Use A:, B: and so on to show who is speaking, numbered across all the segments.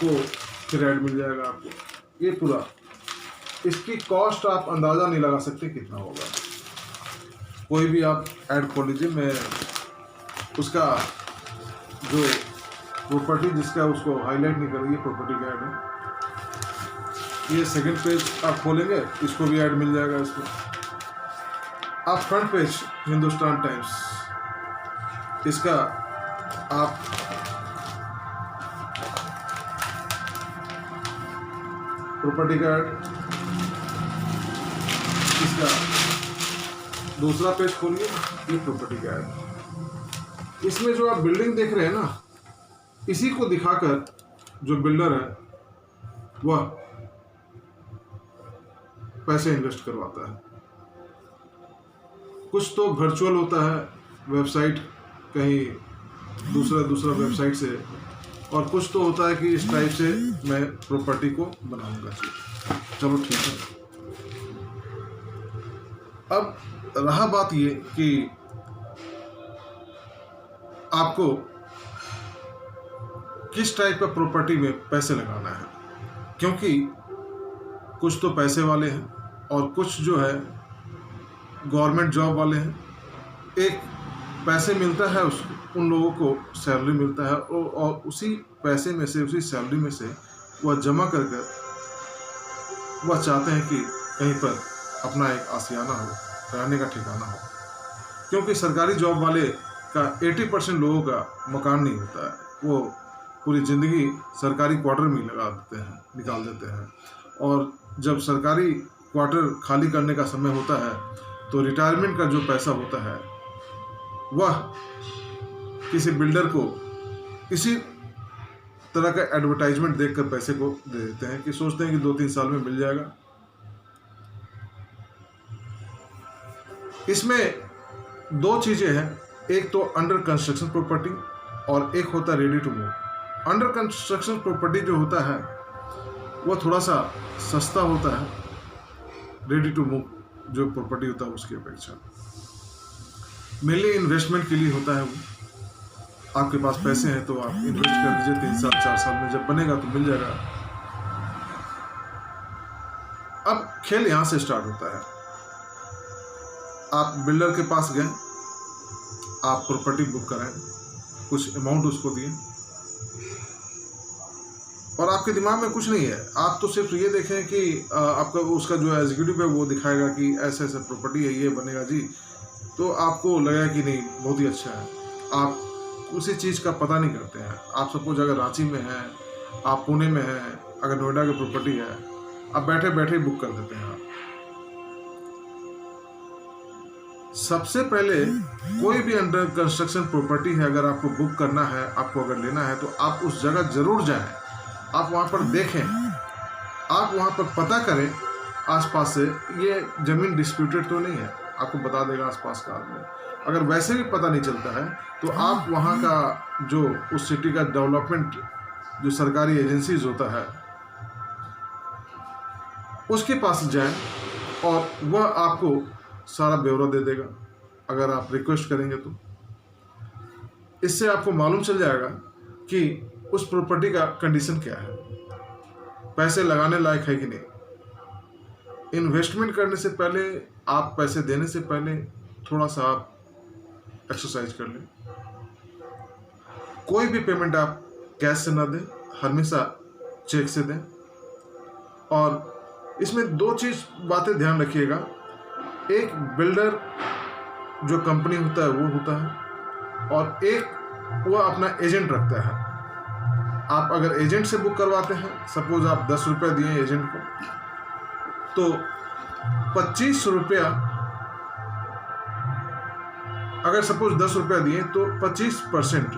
A: को फिर ऐड मिल जाएगा आपको। ये पूरा इसकी कॉस्ट आप अंदाज़ा नहीं लगा सकते कितना होगा। कोई भी आप ऐड खोल लीजिए, मैं उसका जो प्रॉपर्टी जिसका उसको हाईलाइट नहीं करेंगे, प्रॉपर्टी का ऐड है। ये सेकंड पेज आप खोलेंगे, इसको भी ऐड मिल जाएगा इसमें। आप फ्रंट पेज हिंदुस्तान टाइम्स, इसका आप प्रॉपर्टी का ऐड, इसका दूसरा पेज खोलिए, ये प्रॉपर्टी का ऐड। इसमें जो आप बिल्डिंग देख रहे हैं ना, इसी को दिखाकर जो बिल्डर है वह पैसे इन्वेस्ट करवाता है। कुछ तो वर्चुअल होता है, वेबसाइट कहीं दूसरा वेबसाइट से, और कुछ तो होता है कि इस टाइप से मैं प्रॉपर्टी को बनाऊंगा। चलो ठीक है। अब रहा बात ये कि आपको किस टाइप का प्रॉपर्टी में पैसे लगाना है, क्योंकि कुछ तो पैसे वाले हैं और कुछ जो है गवर्नमेंट जॉब वाले हैं। एक पैसे मिलता है उन लोगों को सैलरी मिलता है, और उसी पैसे में से, उसी सैलरी में से वह जमा कर वह चाहते हैं कि कहीं पर अपना एक आशियाना हो, रहने का ठिकाना हो। क्योंकि सरकारी जॉब वाले का 80% लोगों का मकान नहीं होता है, वो पूरी ज़िंदगी सरकारी क्वार्टर में लगा देते हैं, निकाल देते हैं। और जब सरकारी क्वार्टर खाली करने का समय होता है तो रिटायरमेंट का जो पैसा होता है वह किसी बिल्डर को इसी तरह का एडवर्टाइजमेंट देखकर पैसे को दे देते हैं, कि सोचते हैं कि 2-3 साल में मिल जाएगा। इसमें दो चीज़ें हैं, एक तो अंडर कंस्ट्रक्शन प्रॉपर्टी और एक होता है ready to move. Under construction property जो होता है वह थोड़ा सा सस्ता होता है रेडी टू मूव जो प्रॉपर्टी होता है उसकी अपेक्षा। मेनली इन्वेस्टमेंट के लिए होता है वो। आपके पास पैसे हैं तो आप इन्वेस्ट कर दीजिए, 3 साल 4 साल में जब बनेगा तो मिल जाएगा। अब खेल यहाँ से स्टार्ट होता है। आप बिल्डर के पास गए, आप प्रॉपर्टी बुक कराएं, कुछ अमाउंट उसको दिए, और आपके दिमाग में कुछ नहीं है, आप तो सिर्फ ये देखें कि आपका उसका जो एग्जीक्यूटिव है वो दिखाएगा कि ऐसे ऐसे प्रॉपर्टी है, ये बनेगा जी, तो आपको लगेगा कि नहीं बहुत ही अच्छा है। आप उसी चीज़ का पता नहीं करते हैं। आप सपोज अगर रांची में हैं, आप पुणे में हैं, अगर नोएडा की प्रॉपर्टी है, आप बैठे बैठे बुक कर देते हैं। सबसे पहले कोई भी अंडर कंस्ट्रक्शन प्रॉपर्टी है, अगर आपको बुक करना है, आपको अगर लेना है, तो आप उस जगह जरूर जाएं। आप वहाँ पर देखें, आप वहाँ पर पता करें आसपास से, ये ज़मीन डिस्प्यूटेड तो नहीं है, आपको बता देगा आसपास का आदमी। अगर वैसे भी पता नहीं चलता है तो आप वहाँ का जो उस सिटी का डेवलपमेंट जो सरकारी एजेंसीज होता है उसके पास जाएं, और वह आपको सारा ब्यौरा दे देगा अगर आप रिक्वेस्ट करेंगे तो। इससे आपको मालूम चल जाएगा कि उस प्रॉपर्टी का कंडीशन क्या है, पैसे लगाने लायक है कि नहीं। इन्वेस्टमेंट करने से पहले, आप पैसे देने से पहले थोड़ा सा आप एक्सरसाइज कर लें। कोई भी पेमेंट आप कैश से ना दें, हमेशा चेक से दें। और इसमें दो चीज़ बातें ध्यान रखिएगा। एक बिल्डर जो कंपनी होता है वो होता है, और एक वह अपना एजेंट रखता है। आप अगर एजेंट से बुक करवाते हैं, सपोज आप 10 रुपये दिए एजेंट को, तो 25 रुपया, अगर सपोज 10 रुपया दिए तो 25%,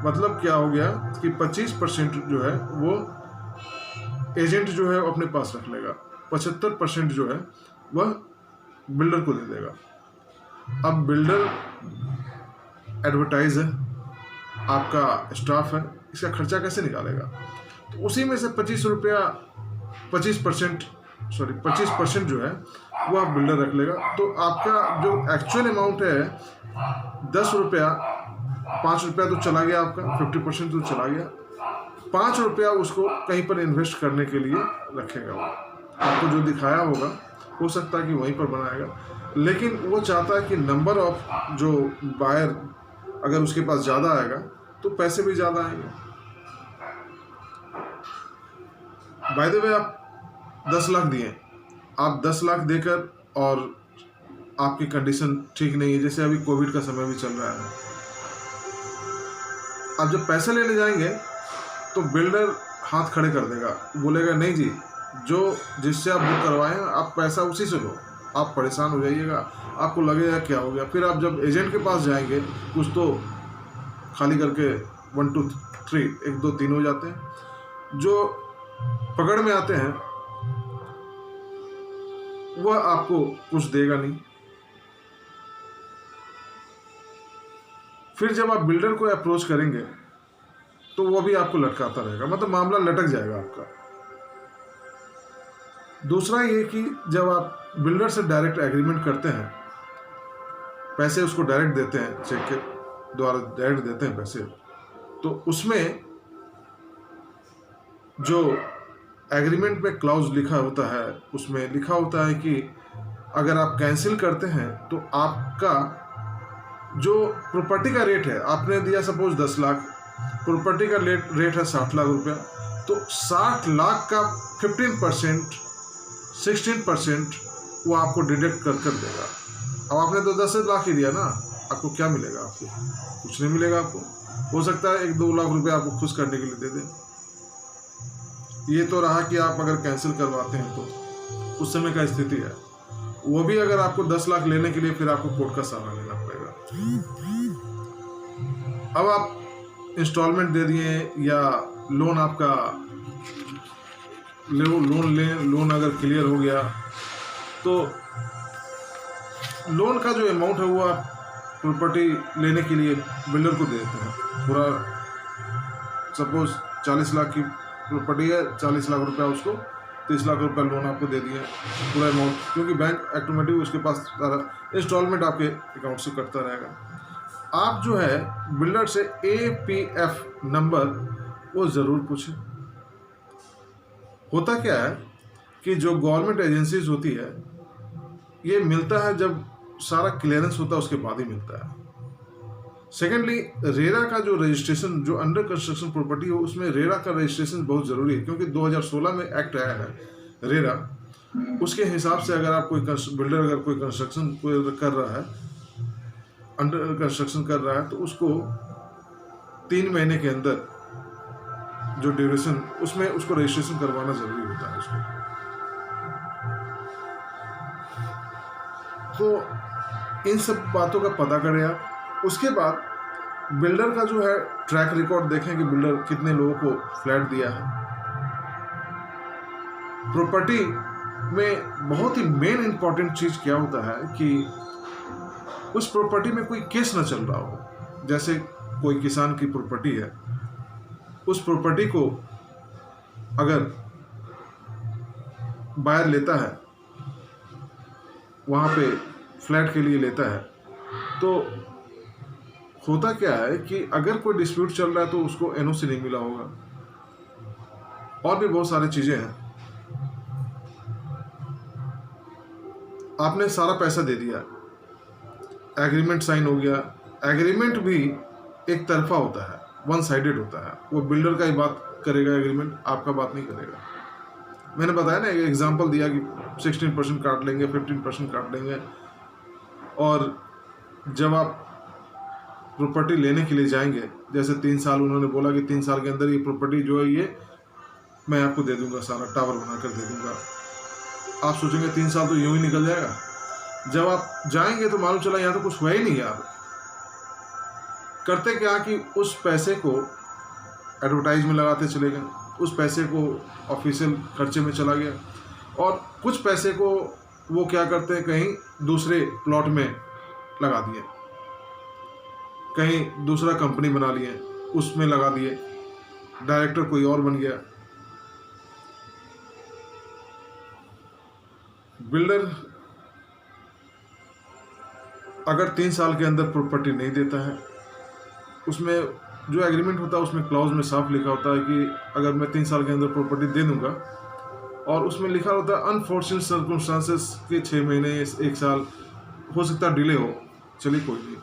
A: मतलब क्या हो गया कि 25% जो है वो एजेंट जो है अपने पास रख लेगा, 75% जो है वह बिल्डर को दे देगा। अब बिल्डर एडवर्टाइज है, आपका स्टाफ है, इसका खर्चा कैसे निकालेगा? तो उसी में से 25% जो है वो आप बिल्डर रख लेगा। तो आपका जो एक्चुअल अमाउंट है 10 रुपया, 5 रुपया तो चला गया आपका, 50% तो चला गया। 5 रुपया उसको कहीं पर इन्वेस्ट करने के लिए रखेगा। वो आपको जो दिखाया होगा हो सकता है कि वहीं पर बनाएगा, लेकिन वो चाहता है कि नंबर ऑफ जो बायर अगर उसके पास ज़्यादा आएगा तो पैसे भी ज़्यादा आएंगे। बाय द वे, आप 10 लाख दिए, आप 10 लाख देकर और आपकी कंडीशन ठीक नहीं है, जैसे अभी कोविड का समय भी चल रहा है, आप जब पैसे लेने जाएंगे तो बिल्डर हाथ खड़े कर देगा, बोलेगा नहीं जी, जो जिससे आप बुक करवाएं आप पैसा उसी से लो, आप परेशान हो जाइएगा, आपको लगेगा क्या हो गया। फिर आप जब एजेंट के पास जाएंगे कुछ तो खाली करके 1 2 3 1 2 3 हो जाते हैं, जो पकड़ में आते हैं वह आपको कुछ देगा नहीं। फिर जब आप बिल्डर को अप्रोच करेंगे तो वो भी आपको लटकाता रहेगा, मतलब मामला लटक जाएगा आपका। दूसरा ये कि जब आप बिल्डर से डायरेक्ट एग्रीमेंट करते हैं, पैसे उसको डायरेक्ट देते हैं, चेक के द्वारा डायरेक्ट देते हैं पैसे, तो उसमें जो एग्रीमेंट में क्लाउज लिखा होता है, उसमें लिखा होता है कि अगर आप कैंसिल करते हैं तो आपका जो प्रॉपर्टी का रेट है, आपने दिया सपोज 10 लाख, प्रॉपर्टी का रेट है 60 लाख रुपया, तो 60 लाख का 15% 16% वो आपको डिडक्ट कर देगा। अब आपने तो 10 लाख ही दिया ना, आपको क्या मिलेगा? आपको कुछ नहीं मिलेगा। आपको हो सकता है 1-2 लाख रुपया आपको खुश करने के लिए दे दें। ये तो रहा कि आप अगर कैंसिल करवाते हैं तो उस समय का स्थिति है, वो भी अगर आपको 10 लाख लेने के लिए फिर आपको कोर्ट का सहारा लेना पड़ेगा। अब आप इंस्टॉलमेंट दे दिए या लोन आपका लोन अगर क्लियर हो गया तो लोन का जो अमाउंट है वो आप प्रॉपर्टी लेने के लिए बिल्डर को दे देते हैं। पूरा सपोज 40 लाख की प्रॉपर्टी है, 40 लाख रुपया उसको, 30 लाख रुपया लोन आपको दे दिए पूरा अमाउंट, क्योंकि बैंक ऑटोमेटिक उसके पास सारा इंस्टॉलमेंट आपके अकाउंट से कटता रहेगा। आप जो है बिल्डर से APF नंबर वो ज़रूर पूछें। होता क्या है कि जो गवर्नमेंट एजेंसीज होती है, ये मिलता है जब सारा क्लियरेंस होता है उसके बाद ही मिलता है। सेकेंडली, रेरा का जो रजिस्ट्रेशन, जो अंडर कंस्ट्रक्शन प्रॉपर्टी हो, उसमें रेरा का रजिस्ट्रेशन बहुत ज़रूरी है, क्योंकि 2016 में एक्ट आया है रेरा, उसके हिसाब से अगर आप कोई बिल्डर अगर कोई कंस्ट्रक्शन कोई कर रहा है, अंडर कंस्ट्रक्शन कर रहा है, तो उसको 3 महीने के अंदर जो ड्यूरेशन, उसमें उसको रजिस्ट्रेशन करवाना जरूरी होता है उसको। तो इन सब बातों का पता करें आप। उसके बाद बिल्डर का जो है ट्रैक रिकॉर्ड देखें कि बिल्डर कितने लोगों को फ्लैट दिया है। प्रॉपर्टी में बहुत ही मेन इंपॉर्टेंट चीज़ क्या होता है कि उस प्रॉपर्टी में कोई केस ना चल रहा हो। जैसे कोई किसान की प्रॉपर्टी है, उस प्रॉपर्टी को अगर बायर लेता है, वहाँ पे फ्लैट के लिए लेता है, तो होता क्या है कि अगर कोई डिस्प्यूट चल रहा है तो उसको NOC नहीं मिला होगा, और भी बहुत सारी चीज़ें हैं। आपने सारा पैसा दे दिया, एग्रीमेंट साइन हो गया, एग्रीमेंट भी एक तरफा होता है, वन साइडेड होता है, वो बिल्डर का ही बात करेगा एग्रीमेंट, आपका बात नहीं करेगा। मैंने बताया ना, एक एग्जांपल दिया कि 16% काट लेंगे, 15% काट लेंगे, और जब आप प्रॉपर्टी लेने के लिए जाएंगे, जैसे 3 साल उन्होंने बोला कि 3 साल के अंदर ये प्रॉपर्टी जो है ये मैं आपको दे दूंगा, सारा टावर बनाकर दे दूंगा। आप सोचेंगे 3 साल तो यूं ही निकल जाएगा। जब आप जाएंगे तो मालूम चला यहाँ तो कुछ हुआ ही नहीं यार। करते क्या कि उस पैसे को एडवर्टाइज में लगाते चले गए, उस पैसे को ऑफिशियल खर्चे में चला गया, और कुछ पैसे को वो क्या करते हैं, कहीं दूसरे प्लॉट में लगा दिए, कहीं दूसरा कंपनी बना लिए, उसमें लगा दिए, डायरेक्टर कोई और बन गया। बिल्डर अगर 3 साल के अंदर प्रॉपर्टी नहीं देता है, उसमें जो एग्रीमेंट होता है उसमें क्लॉज में साफ लिखा होता है कि अगर मैं 3 साल के अंदर प्रॉपर्टी दे दूंगा, और उसमें लिखा होता है अनफॉर्चुनेट सर्कमस्टांसेस के 6 महीने 1 साल हो सकता है डिले हो, चलिए कोई नहीं।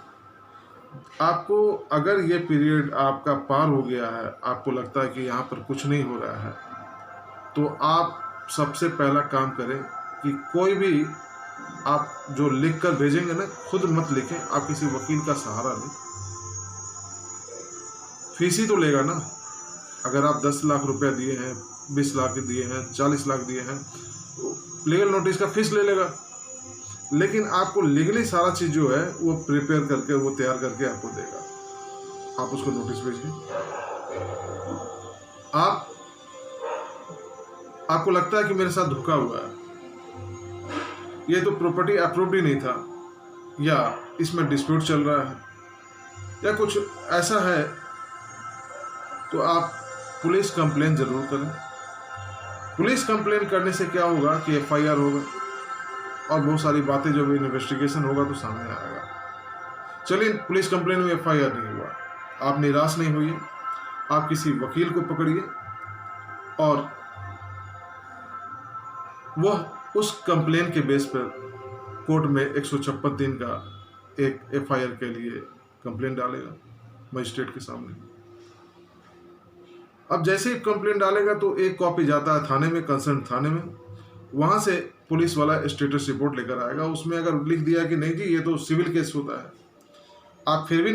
A: आपको अगर ये पीरियड आपका पार हो गया है, आपको लगता है कि यहाँ पर कुछ नहीं हो रहा है, तो आप सबसे पहला काम करें कि कोई भी आप जो लिख कर भेजेंगे ना, खुद मत लिखें, आप किसी वकील का सहारा लें। फीस ही तो लेगा ना। अगर आप 10 लाख रुपया दिए हैं, 20 लाख दिए हैं, 40 लाख दिए हैं, तो लीगल नोटिस का फीस ले लेगा, लेकिन आपको लीगली सारा चीज़ जो है वो प्रिपेयर करके, वो तैयार करके आपको देगा। आप उसको नोटिस भेजिए। आपको लगता है कि मेरे साथ धोखा हुआ है, ये तो प्रॉपर्टी अप्रूव्ड ही नहीं था, या इसमें डिस्प्यूट चल रहा है, या कुछ ऐसा है, तो आप पुलिस कंप्लेन जरूर करें। पुलिस कंप्लेन करने से क्या होगा कि FIR होगा और बहुत सारी बातें जो भी इन्वेस्टिगेशन होगा तो सामने आएगा। चलिए, पुलिस कंप्लेन में FIR नहीं हुआ, आप निराश नहीं होइए, आप किसी वकील को पकड़िए और वह उस कंप्लेन के बेस पर कोर्ट में 156 दिन का एक FIR के लिए कंप्लेन डालेगा मजिस्ट्रेट के सामने। अब जैसे ही कंप्लेन डालेगा तो एक कॉपी जाता है थाने में, कंसर्न थाने में, वहाँ से पुलिस वाला स्टेटस रिपोर्ट लेकर आएगा। उसमें अगर लिख दिया कि नहीं जी ये तो सिविल केस होता है, आप फिर भी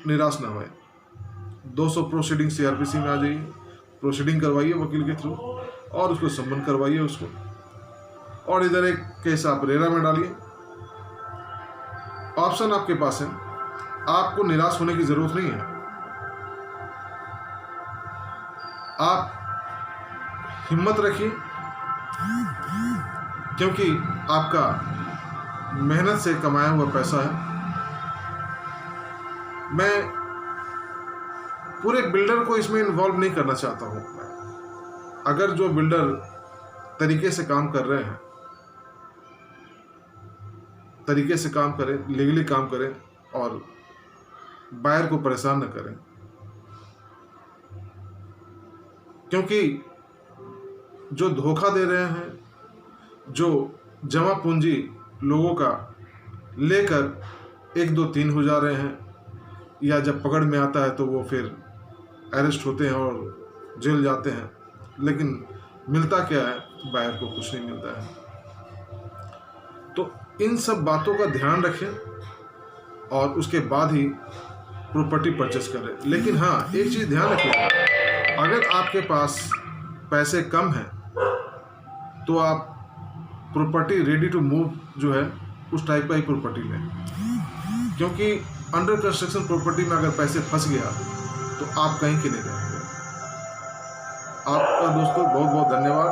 A: निराश ना होए, 200 प्रोसीडिंग CRPC में आ जाइए, प्रोसीडिंग करवाइए वकील के थ्रू और उसको सम्मन करवाइए उसको, और इधर एक केस आप रेरा में डालिए। ऑप्शन आपके पास है, आपको निराश होने की जरूरत नहीं है। आप हिम्मत रखिए, क्योंकि आपका मेहनत से कमाया हुआ पैसा है। मैं पूरे बिल्डर को इसमें इन्वॉल्व नहीं करना चाहता हूं। अगर जो बिल्डर तरीके से काम कर रहे हैं, तरीके से काम करें, लीगली काम करें और बायर को परेशान न करें, क्योंकि जो धोखा दे रहे हैं, जो जमा पूंजी लोगों का लेकर 1 2 3 हो जा रहे हैं, या जब पकड़ में आता है तो वो फिर अरेस्ट होते हैं और जेल जाते हैं, लेकिन मिलता क्या है, बायर को कुछ नहीं मिलता है। तो इन सब बातों का ध्यान रखें और उसके बाद ही प्रॉपर्टी परचेस करें। लेकिन हाँ, एक चीज़ ध्यान रखिएगा, अगर आपके पास पैसे कम हैं तो आप प्रॉपर्टी रेडी टू मूव जो है उस टाइप का ही प्रॉपर्टी लें, क्योंकि अंडर कंस्ट्रक्शन प्रॉपर्टी में अगर पैसे फंस गया तो आप कहीं के नहीं रहेंगे। आपका दोस्तों बहुत बहुत धन्यवाद।